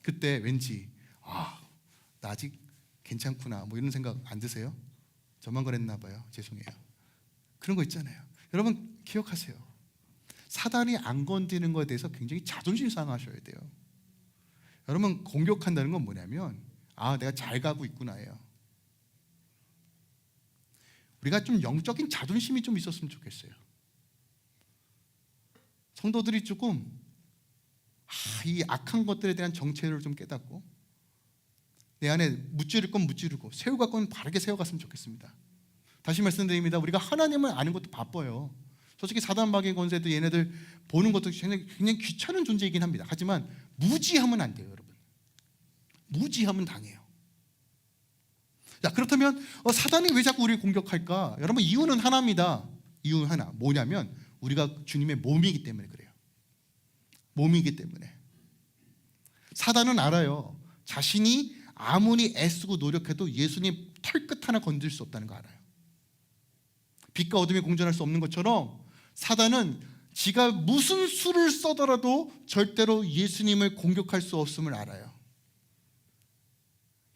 그때 왠지 나 아직 괜찮구나 뭐 이런 생각 안 드세요? 저만 그랬나 봐요. 죄송해요. 그런 거 있잖아요. 여러분 기억하세요. 사단이 안 건드리는 것에 대해서 굉장히 자존심 상하셔야 돼요. 여러분, 공격한다는 건 뭐냐면 내가 잘 가고 있구나예요. 우리가 좀 영적인 자존심이 좀 있었으면 좋겠어요. 성도들이 조금 이 악한 것들에 대한 정체를 좀 깨닫고 내 안에 무찌를 건 무찌르고 세워갈 건 바르게 세워갔으면 좋겠습니다. 다시 말씀드립니다. 우리가 하나님을 아는 것도 바빠요. 솔직히 사단마귀의 권세도 얘네들 보는 것도 굉장히 귀찮은 존재이긴 합니다. 하지만 무지하면 안 돼요, 여러분. 무지하면 당해요. 자, 그렇다면 사단이 왜 자꾸 우리를 공격할까? 여러분, 이유는 하나입니다. 이유는 하나. 뭐냐면 우리가 주님의 몸이기 때문에 그래요. 몸이기 때문에. 사단은 알아요. 자신이 아무리 애쓰고 노력해도 예수님 털끝 하나 건질 수 없다는 거 알아요. 빛과 어둠이 공존할 수 없는 것처럼 사단은 지가 무슨 수를 써더라도 절대로 예수님을 공격할 수 없음을 알아요.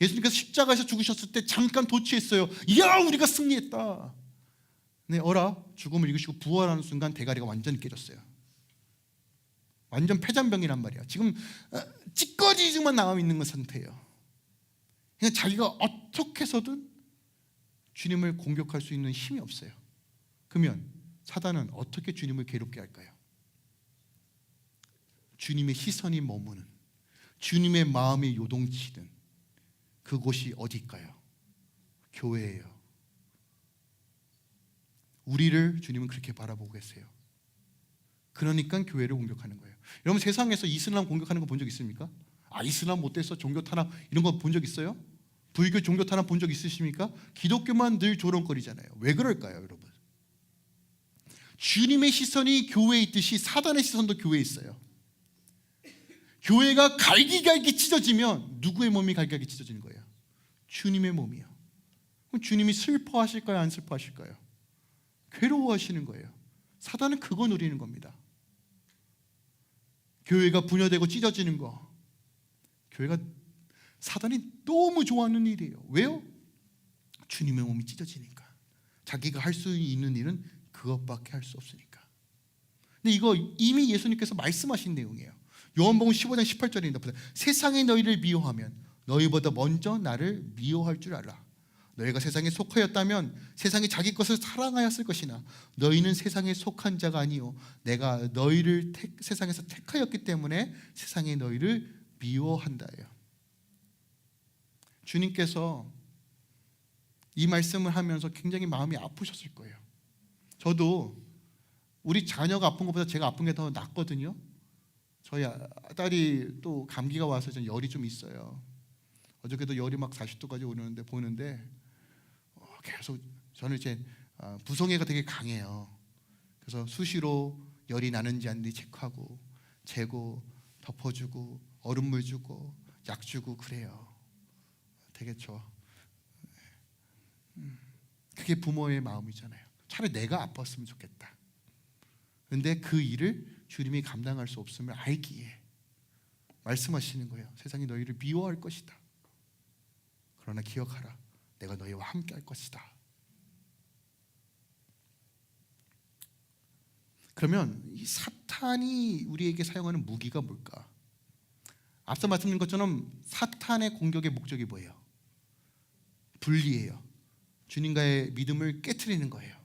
예수님께서 십자가에서 죽으셨을 때 잠깐 도취했어요. 이야, 우리가 승리했다. 네, 죽음을 이기시고 부활하는 순간 대가리가 완전히 깨졌어요. 완전 폐잔병이란 말이야. 지금 찌꺼기만 남아 있는 것 상태예요. 그냥 자기가 어떻게 해서든 주님을 공격할 수 있는 힘이 없어요. 그러면 사단은 어떻게 주님을 괴롭게 할까요? 주님의 시선이 머무는, 주님의 마음이 요동치는 그곳이 어디일까요? 교회예요. 우리를 주님은 그렇게 바라보고 계세요. 그러니까 교회를 공격하는 거예요. 여러분, 세상에서 이슬람 공격하는 거 본 적 있습니까? 이슬람 못돼서 종교 탄압 이런 거 본 적 있어요? 불교 종교 탄압 본 적 있으십니까? 기독교만 늘 조롱거리잖아요. 왜 그럴까요, 여러분? 주님의 시선이 교회에 있듯이 사단의 시선도 교회에 있어요. 교회가 갈기갈기 찢어지면 누구의 몸이 갈기갈기 찢어지는 거예요? 주님의 몸이요. 그럼 주님이 슬퍼하실까요, 안 슬퍼하실까요? 괴로워하시는 거예요. 사단은 그거 누리는 겁니다. 교회가 분열되고 찢어지는 거, 교회가 사단이 너무 좋아하는 일이에요. 왜요? 주님의 몸이 찢어지니까. 자기가 할 수 있는 일은 그것밖에 할 수 없으니까. 근데 이거 이미 예수님께서 말씀하신 내용이에요. 요한복음 15장 18절입니다. 세상이 너희를 미워하면 너희보다 먼저 나를 미워할 줄 알라. 너희가 세상에 속하였다면 세상이 자기 것을 사랑하였을 것이나 너희는 세상에 속한 자가 아니요 내가 너희를 세상에서 택하였기 때문에 세상이 너희를 미워한다예요. 주님께서 이 말씀을 하면서 굉장히 마음이 아프셨을 거예요. 저도 우리 자녀가 아픈 것보다 제가 아픈 게 더 낫거든요. 저희 딸이 또 감기가 와서 좀 열이 좀 있어요. 어저께도 열이 막 40도까지 오르는데 보는데 계속 저는 이제 부성애가 되게 강해요. 그래서 수시로 열이 나는지 안 나는지 체크하고 재고 덮어주고 얼음물 주고 약 주고 그래요. 되게 좋아. 그게 부모의 마음이잖아요. 차라리 내가 아팠으면 좋겠다. 그런데 그 일을 주님이 감당할 수 없음을 알기에 말씀하시는 거예요. 세상이 너희를 미워할 것이다. 그러나 기억하라. 내가 너희와 함께 할 것이다. 그러면 이 사탄이 우리에게 사용하는 무기가 뭘까? 앞서 말씀드린 것처럼 사탄의 공격의 목적이 뭐예요? 분리예요. 주님과의 믿음을 깨트리는 거예요.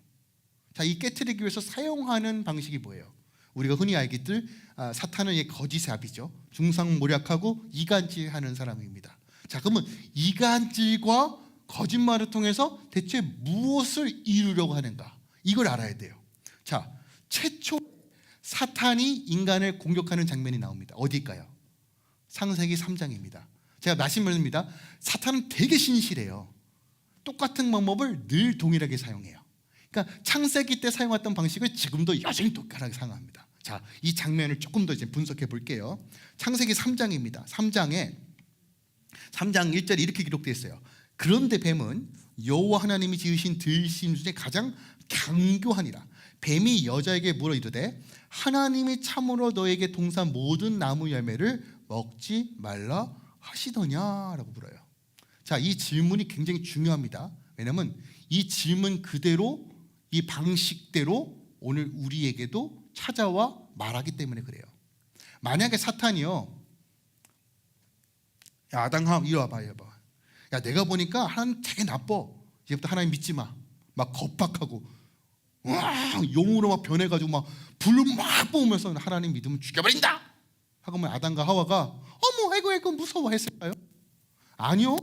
자, 이 깨트리기 위해서 사용하는 방식이 뭐예요? 우리가 흔히 알기들 사탄은 거짓의 아비죠. 중상모략하고 이간질하는 사람입니다. 자, 그러면 이간질과 거짓말을 통해서 대체 무엇을 이루려고 하는가? 이걸 알아야 돼요. 자, 최초 사탄이 인간을 공격하는 장면이 나옵니다. 어디일까요? 창세기 3장입니다. 제가 말씀드립니다. 사탄은 되게 신실해요. 똑같은 방법을 늘 동일하게 사용해요. 그러니까 창세기 때 사용했던 방식을 지금도 여전히 똑같이 사용합니다. 자, 이 장면을 조금 더 이제 분석해 볼게요. 창세기 3장입니다. 3장 1절에 이렇게 기록되어 있어요. 그런데 뱀은 여호와 하나님이 지으신 들짐승 중에 가장 강교하니라. 뱀이 여자에게 물어 이르되 하나님이 참으로 너에게 동산 모든 나무 열매를 먹지 말라 하시더냐라고 물어요. 자, 이 질문이 굉장히 중요합니다. 왜냐하면 이 질문 그대로 이 방식대로 오늘 우리에게도 찾아와 말하기 때문에 그래요. 만약에 사탄이요, 야 아담 이리 와봐. 야 내가 보니까 하나님 되게 나빠. 이제부터 하나님 믿지 마. 막 겁박하고 와 용으로 막 변해가지고 막 불을 막 뿜으면서 하나님 믿으면 죽여버린다 하고 아담과 하와가 어머 아이고 무서워 했을까요? 아니요.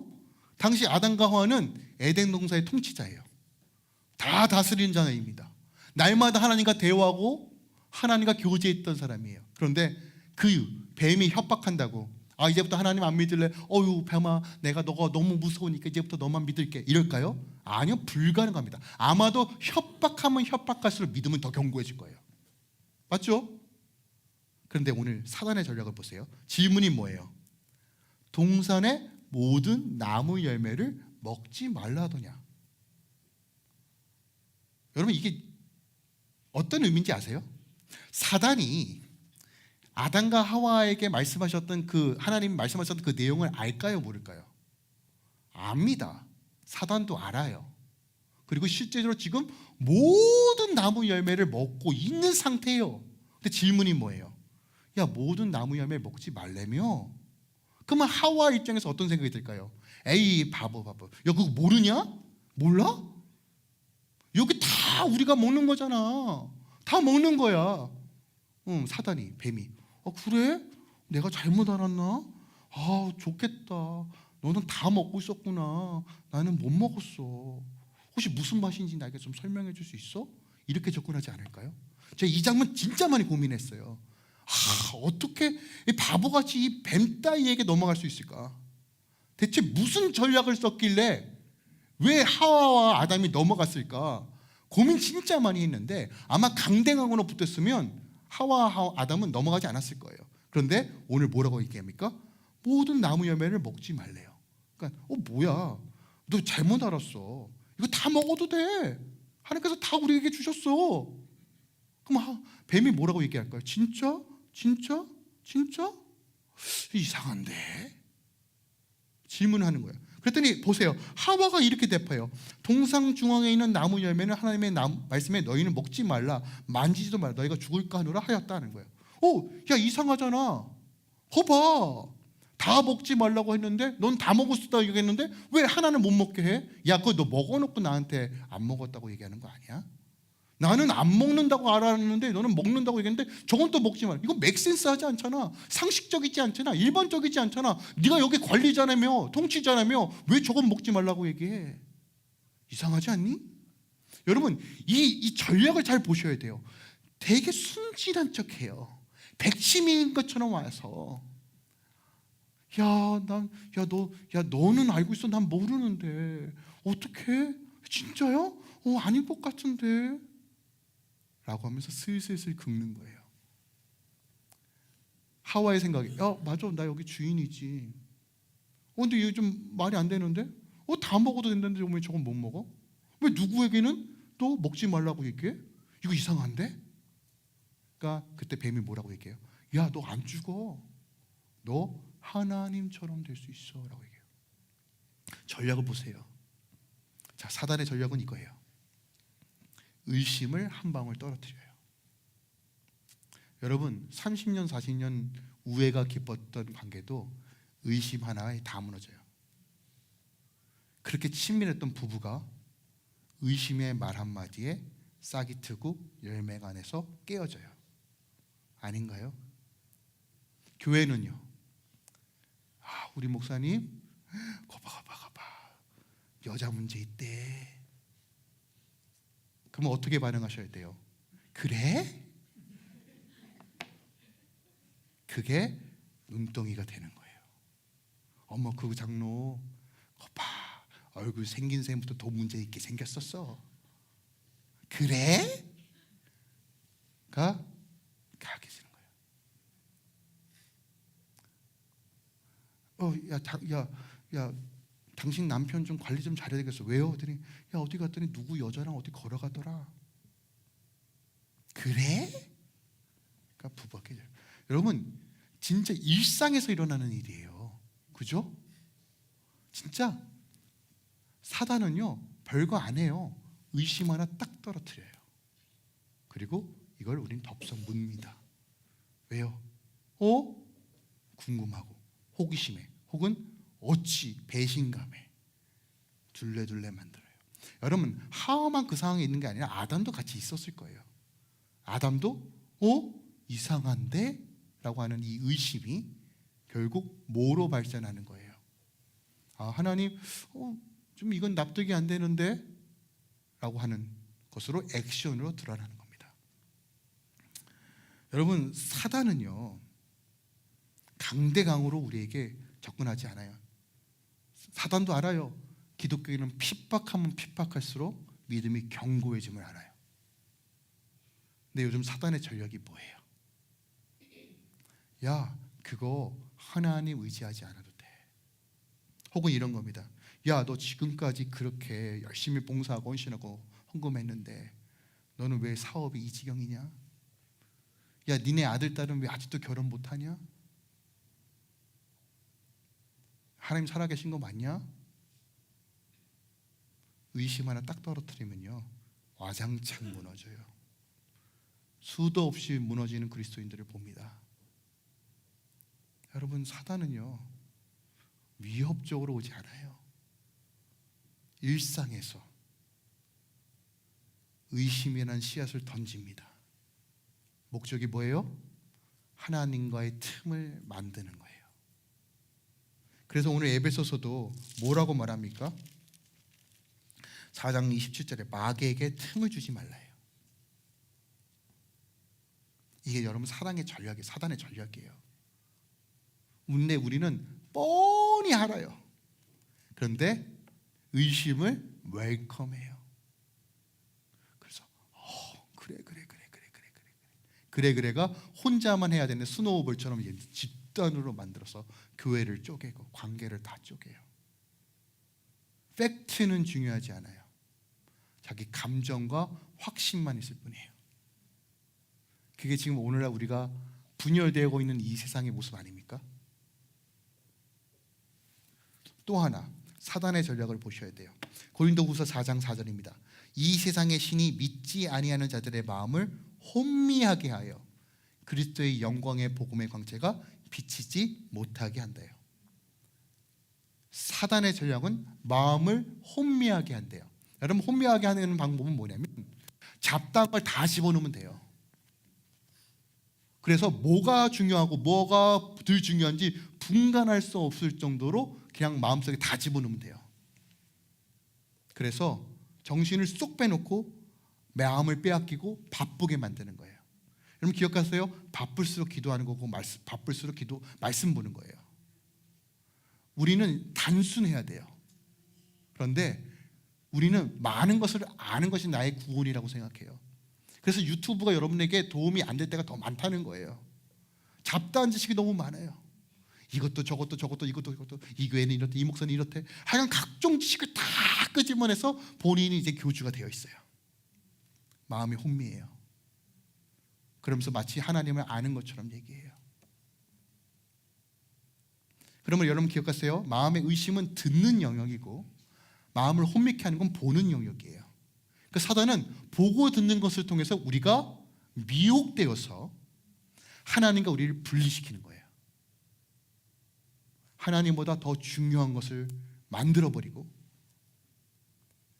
당시 아담과 하와는 에덴 동산의 통치자예요. 다 다스리는 자입니다. 날마다 하나님과 대화하고 하나님과 교제했던 사람이에요. 그런데 그 뱀이 협박한다고 이제부터 하나님 안 믿을래? 어유 뱀아 내가 너가 너무 무서우니까 이제부터 너만 믿을게 이럴까요? 아니요. 불가능합니다. 아마도 협박하면 협박할수록 믿음은 더 견고해질 거예요. 맞죠? 그런데 오늘 사단의 전략을 보세요. 질문이 뭐예요? 동산의 모든 나무 열매를 먹지 말라 하더냐. 여러분 이게 어떤 의미인지 아세요? 사단이 아담과 하와에게 말씀하셨던 하나님 말씀하셨던 그 내용을 알까요, 모를까요? 압니다. 사단도 알아요. 그리고 실제로 지금 모든 나무 열매를 먹고 있는 상태예요. 근데 질문이 뭐예요? 야, 모든 나무 열매 먹지 말래며? 그러면 하와 입장에서 어떤 생각이 들까요? 에이, 바보. 야, 그거 모르냐? 몰라? 여기 다 우리가 먹는 거잖아. 다 먹는 거야. 사단이, 뱀이. 그래? 내가 잘못 알았나? 좋겠다. 너는 다 먹고 있었구나. 나는 못 먹었어. 혹시 무슨 맛인지 나에게 좀 설명해 줄 수 있어? 이렇게 접근하지 않을까요? 제가 이 장면 진짜 많이 고민했어요. 어떻게 이 바보같이 이 뱀 따위에게 넘어갈 수 있을까? 대체 무슨 전략을 썼길래 왜 하와와 아담이 넘어갔을까? 고민 진짜 많이 했는데 아마 강대강으로 붙었으면 하와와 아담은 넘어가지 않았을 거예요. 그런데 오늘 뭐라고 얘기합니까? 모든 나무 열매를 먹지 말래요. 그러니까 뭐야? 너 잘못 알았어. 이거 다 먹어도 돼. 하나님께서 다 우리에게 주셨어. 그럼 뱀이 뭐라고 얘기할까요? 진짜? 이상한데? 질문하는 거예요. 그랬더니 보세요. 하와가 이렇게 대파요. 동상 중앙에 있는 나무 열매는 하나님의 말씀에 너희는 먹지 말라. 만지지도 말라. 너희가 죽을까 하노라 하였다는 거예요. 야 이상하잖아. 거봐. 다 먹지 말라고 했는데 넌 다 먹었다 얘기했는데 왜 하나는 못 먹게 해? 야 그거 너 먹어놓고 나한테 안 먹었다고 얘기하는 거 아니야? 나는 안 먹는다고 알았는데 너는 먹는다고 얘기했는데 저건 또 먹지 말. 이거 맥센스 하지 않잖아. 상식적이지 않잖아. 일반적이지 않잖아. 네가 여기 관리자라며 통치자라며 왜 저건 먹지 말라고 얘기해? 이상하지 않니? 여러분 이 전략을 잘 보셔야 돼요. 되게 순진한 척해요. 백치미인 것처럼 와서 너는 알고 있어. 난 모르는데 어떡해? 진짜요? 아닌 것 같은데 라고 하면서 슬슬 긁는 거예요. 하와의 생각이 맞아, 나 여기 주인이지. 근데 이거 좀 말이 안 되는데? 다 먹어도 된다는데 왜 저건 못 먹어? 왜 누구에게는 또 먹지 말라고 얘기해? 이거 이상한데? 그러니까 그때 뱀이 뭐라고 얘기해요? 야, 너 안 죽어. 너 하나님처럼 될 수 있어 라고 얘기해요. 전략을 보세요. 자, 사단의 전략은 이거예요. 의심을 한 방울 떨어뜨려요. 여러분, 30년 40년 우애가 깊었던 관계도 의심 하나에 다 무너져요. 그렇게 친밀했던 부부가 의심의 말 한마디에 싹이 트고 열매가 안 해서 깨어져요. 아닌가요? 교회는요, 우리 목사님 거봐 여자 문제 있대. 그러면 어떻게 반응하셔야 돼요? 그래? 그게 눈덩이가 되는 거예요. 어머, 그 장로 거봐, 얼굴 생긴 셈부터 도 문제 있게 생겼었어. 그래? 가 계시는 거예요. 야, 당신 남편 좀 관리 좀 잘해야 되겠어. 왜요? 그랬더니 어디 갔더니 누구 여자랑 어디 걸어가더라. 그래? 그러니까 부부가 깨져요. 여러분, 진짜 일상에서 일어나는 일이에요. 그죠? 진짜 사단은요, 별거 안 해요. 의심 하나 딱 떨어뜨려요. 그리고 이걸 우린 덥석 묻습니다. 왜요? 궁금하고 호기심에, 혹은 어찌 배신감에 둘레둘레 만들어요. 여러분, 하와만 그 상황에 있는 게 아니라 아담도 같이 있었을 거예요. 아담도 이상한데? 라고 하는 이 의심이 결국 뭐로 발전하는 거예요? 하나님, 좀 이건 납득이 안 되는데? 라고 하는 것으로 액션으로 드러나는 겁니다. 여러분, 사단은요, 강대강으로 우리에게 접근하지 않아요. 사단도 알아요. 기독교인은 핍박하면 핍박할수록 믿음이 견고해짐을 알아요. 근데 요즘 사단의 전략이 뭐예요? 야, 그거 하나님 의지하지 않아도 돼. 혹은 이런 겁니다. 야, 너 지금까지 그렇게 열심히 봉사하고 헌신하고 헌금했는데 너는 왜 사업이 이 지경이냐? 야, 니네 아들 딸은 왜 아직도 결혼 못하냐? 하나님 살아계신 거 맞냐? 의심 하나 딱 떨어뜨리면요, 와장창 무너져요. 수도 없이 무너지는 그리스도인들을 봅니다. 여러분, 사단은요, 위협적으로 오지 않아요. 일상에서 의심이라는 씨앗을 던집니다. 목적이 뭐예요? 하나님과의 틈을 만드는 거예요. 그래서 오늘 에베소서도 뭐라고 말합니까? 4장 27절에 마귀에게 틈을 주지 말라요. 이게 여러분 사단의 전략이에요. 근데 우리는 뻔히 알아요. 그런데 의심을 웰컴해요. 그래서 그래가 혼자만 해야 되는 스노우볼처럼 집단으로 만들어서 교회를 쪼개고 관계를 다 쪼개요. 팩트는 중요하지 않아요. 자기 감정과 확신만 있을 뿐이에요. 그게 지금 오늘날 우리가 분열되고 있는 이 세상의 모습 아닙니까? 또 하나 사단의 전략을 보셔야 돼요. 고린도후서 4장 4절입니다. 이 세상의 신이 믿지 아니하는 자들의 마음을 혼미하게 하여 그리스도의 영광의 복음의 광채가 비치지 못하게 한대요. 사단의 전략은 마음을 혼미하게 한대요. 여러분, 혼미하게 하는 방법은 뭐냐면 잡다한 걸 다 집어넣으면 돼요. 그래서 뭐가 중요하고 뭐가 덜 중요한지 분간할 수 없을 정도로 그냥 마음속에 다 집어넣으면 돼요. 그래서 정신을 쏙 빼놓고 마음을 빼앗기고 바쁘게 만드는 거예요. 여러분 기억하세요? 바쁠수록 기도하는 거고 바쁠수록 말씀 보는 거예요. 우리는 단순해야 돼요. 그런데 우리는 많은 것을 아는 것이 나의 구원이라고 생각해요. 그래서 유튜브가 여러분에게 도움이 안 될 때가 더 많다는 거예요. 잡다한 지식이 너무 많아요. 이것도 저것도 이것도 이 교회는 이렇대, 이 목사는 이렇대, 하여간 각종 지식을 다 끄집어내서 본인이 이제 교주가 되어 있어요. 마음이 혼미해요. 그러면서 마치 하나님을 아는 것처럼 얘기해요. 그러면 여러분 기억하세요. 마음의 의심은 듣는 영역이고 마음을 혼미케 하는 건 보는 영역이에요. 그 사단은 보고 듣는 것을 통해서 우리가 미혹되어서 하나님과 우리를 분리시키는 거예요. 하나님보다 더 중요한 것을 만들어버리고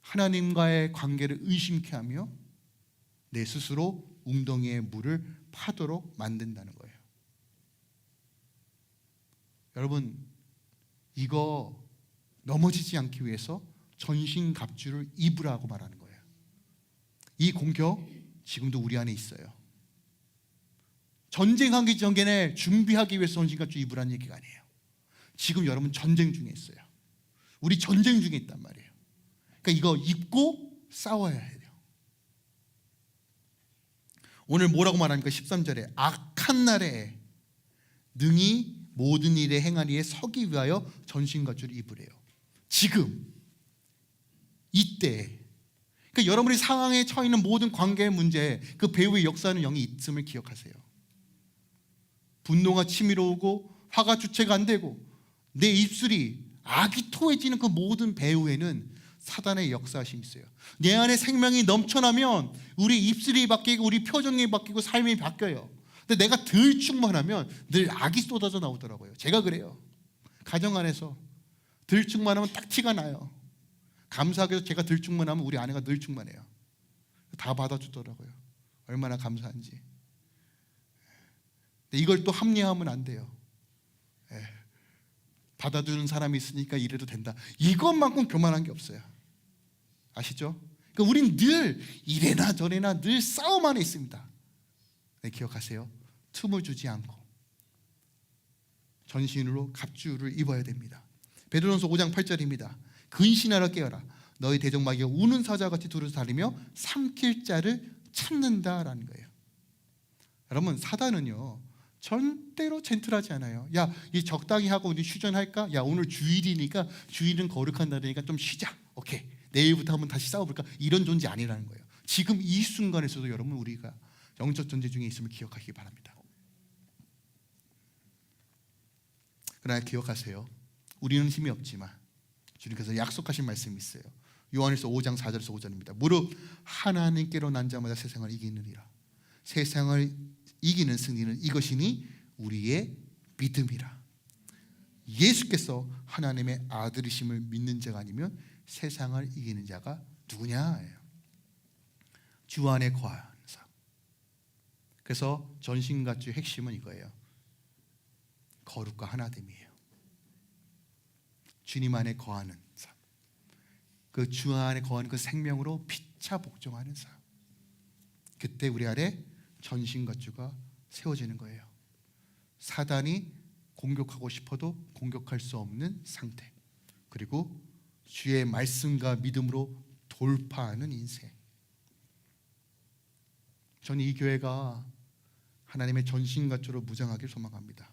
하나님과의 관계를 의심케 하며 내 스스로 웅덩이의 물을 파도록 만든다는 거예요. 여러분, 이거 넘어지지 않기 위해서 전신갑주를 입으라고 말하는 거예요. 이 공격 지금도 우리 안에 있어요. 전쟁하기 전에 준비하기 위해서 전신갑주 입으라는 얘기가 아니에요. 지금 여러분 전쟁 중에 있어요. 우리 전쟁 중에 있단 말이에요. 그러니까 이거 입고 싸워야 해요. 오늘 뭐라고 말합니까? 13절에 악한 날에 능히 모든 일에 행하리에 서기 위하여 전신갑주를 입으래요. 지금 이때, 그러니까 여러분이 상황에 처해 있는 모든 관계의 문제, 그 배후의 역사하는 영이 있음을 기억하세요. 분노가 치밀어오고 화가 주체가 안 되고 내 입술이 악이 토해지는 그 모든 배후에는 사단의 역사심이 있어요. 내 안에 생명이 넘쳐나면 우리 입술이 바뀌고 우리 표정이 바뀌고 삶이 바뀌어요. 근데 내가 덜 충만하면 늘 악이 쏟아져 나오더라고요. 제가 그래요. 가정 안에서 덜 충만하면 딱 티가 나요. 감사하게도 제가 덜 충만하면 우리 아내가 늘 충만해요. 다 받아주더라고요. 얼마나 감사한지. 근데 이걸 또 합리화하면 안 돼요. 받아주는 사람이 있으니까 이래도 된다. 이것만큼 교만한 게 없어요. 아시죠? 그러니까 우린 늘 이래나 저래나 늘 싸움 안에 있습니다. 네, 기억하세요. 틈을 주지 않고 전신으로 갑주를 입어야 됩니다. 베드로전서 5장 8절입니다. 근신하라 깨어라. 너희 대적마귀가 우는 사자같이 두루 다니며 삼킬 자를 찾는다라는 거예요. 여러분, 사단은요 절대로 젠틀하지 않아요. 야, 이 적당히 하고 우리 휴전할까? 야, 오늘 주일이니까, 주일은 거룩한 날이니까 좀 쉬자. 오케이, 내일부터 한번 다시 싸워볼까? 이런 존재 아니라는 거예요. 지금 이 순간에서도 여러분 우리가 영적 전쟁 중에 있음을 기억하기 바랍니다. 그러나 기억하세요. 우리는 힘이 없지만 주님께서 약속하신 말씀이 있어요. 요한일서 5장 4절에서 5절입니다. 무릇 하나님께로 난 자마다 세상을 이기느니라. 세상을 이기는 승리는 이것이니 우리의 믿음이라. 예수께서 하나님의 아들이심을 믿는 자가 아니면 세상을 이기는 자가 누구냐? 주 안에 거하는 삶. 그래서 전신갑주의 핵심은 이거예요. 거룩과 하나됨이에요. 주님 안에 거하는 삶. 그 주 안에 거하는 그 생명으로 피차 복종하는 삶. 그때 우리 안에 전신갑주가 세워지는 거예요. 사단이 공격하고 싶어도 공격할 수 없는 상태. 그리고 주의 말씀과 믿음으로 돌파하는 인생. 저는 이 교회가 하나님의 전신갑주로 무장하길 소망합니다.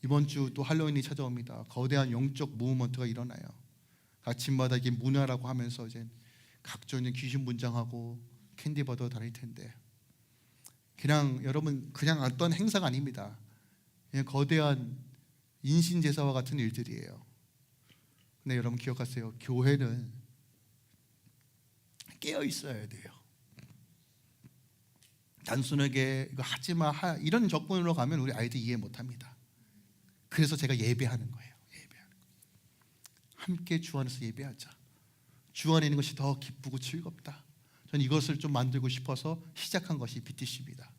이번 주 또 할로윈이 찾아옵니다. 거대한 영적 무브먼트가 일어나요. 아침마다 이게 문화라고 하면서 이제 각종 귀신 분장하고 캔디 받아 다닐 텐데, 그냥 여러분 그냥 어떤 행사가 아닙니다. 그냥 거대한 인신제사와 같은 일들이에요. 근데 여러분 기억하세요. 교회는 깨어 있어야 돼요. 단순하게 이거 하지마 이런 접근으로 가면 우리 아이들 이해 못합니다. 그래서 제가 예배하는 거예요. 예배하는 거. 함께 주 안에서 예배하자. 주 안에 있는 것이 더 기쁘고 즐겁다. 저는 이것을 좀 만들고 싶어서 시작한 것이 BTC입니다.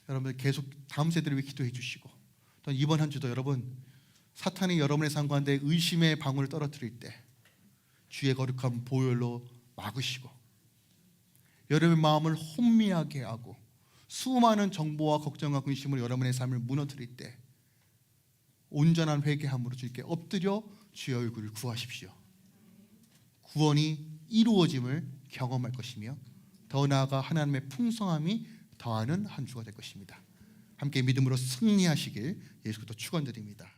여러분 계속 다음 세대를 위해 기도해 주시고, 또 이번 한 주도 여러분 사탄이 여러분의 삶 가운데 의심의 방울을 떨어뜨릴 때 주의 거룩한 보혈로 막으시고, 여러분의 마음을 혼미하게 하고 수많은 정보와 걱정과 근심으로 여러분의 삶을 무너뜨릴 때 온전한 회개함으로 주님께 엎드려 주의 얼굴을 구하십시오. 구원이 이루어짐을 경험할 것이며 더 나아가 하나님의 풍성함이 더하는 한 주가 될 것입니다. 함께 믿음으로 승리하시길 예수부터 축원드립니다.